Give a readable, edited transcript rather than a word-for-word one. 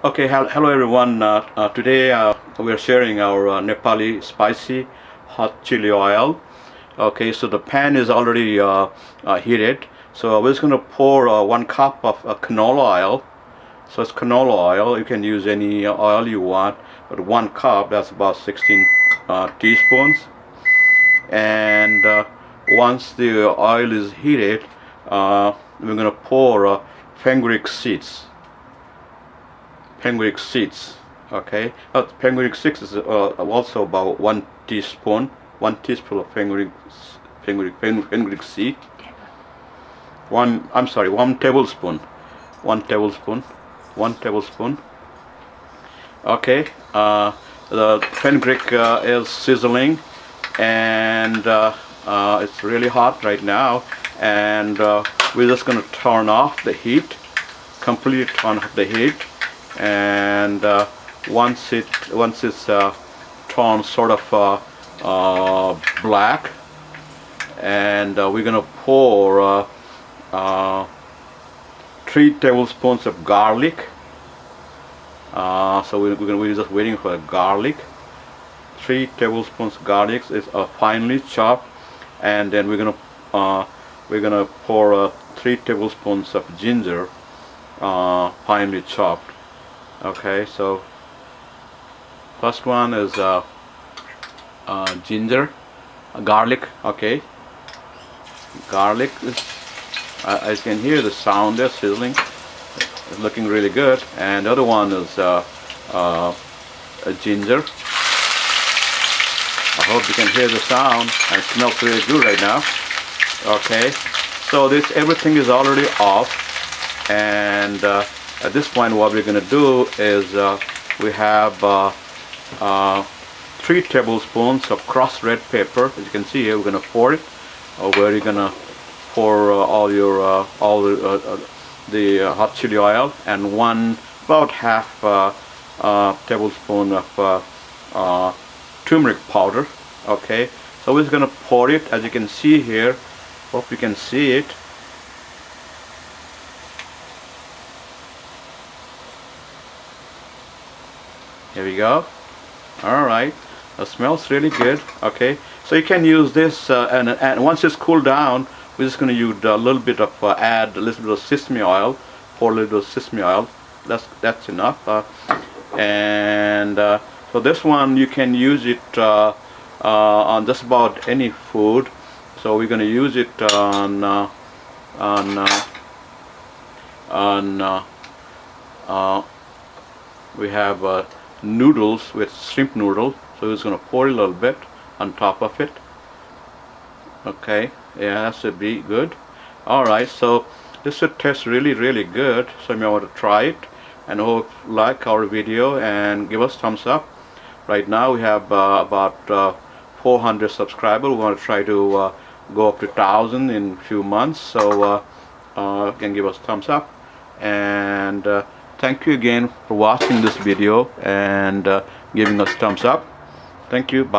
Okay, hello everyone. Today we are sharing our Nepali spicy hot chili oil. Okay, so the pan is already heated. So we're just going to pour 1 cup of canola oil. So it's canola oil. You can use any oil you want, but 1 cup, that's about 16 teaspoons. And once the oil is heated, we're going to pour fenugreek seeds. Okay, fenugreek seeds is also about 1 teaspoon, 1 teaspoon of fenugreek seed. 1 tablespoon, 1 tablespoon, 1 tablespoon. Okay, the fenugreek is sizzling, and it's really hot right now, and we're just going to turn off the heat, completely turn off the heat. And once it's turned sort of black, and we're gonna pour 3 tablespoons of garlic. So we're just waiting for the garlic. 3 tablespoons garlic is finely chopped, and then we're gonna pour 3 tablespoons of ginger, finely chopped. Okay, so first one is ginger, garlic. Okay, garlic is, I can hear the sound there sizzling. It's looking really good. And the other one is ginger. I hope you can hear the sound, and it smells really good right now. Okay, so everything is already off, and at this point what we're going to do is we have 3 tablespoons of crushed red pepper. As you can see here, we're going to pour it, where you're going to pour all the hot chili oil, and about half tablespoon of turmeric powder. Okay, so we're just going to pour it, as you can see here. Hope you can see it. Here we go. Alright, it smells really good. Okay, so you can use this, and once it's cooled down, we're just going to use a little bit of add a little bit of sesame oil. Pour a little bit of sesame oil. That's enough. So this one you can use it on just about any food. So we're going to use it on we have noodles, with shrimp noodle. So we're just going to pour a little bit on top of it. Okay, yeah, that should be good. Alright, so this should taste really good. So you may want to try it, and hope you like our video and give us thumbs up. Right now we have about 400 subscribers. We want to try to go up to 1,000 in a few months, so you can give us thumbs up. And thank you again for watching this video and giving us thumbs up. Thank you. Bye.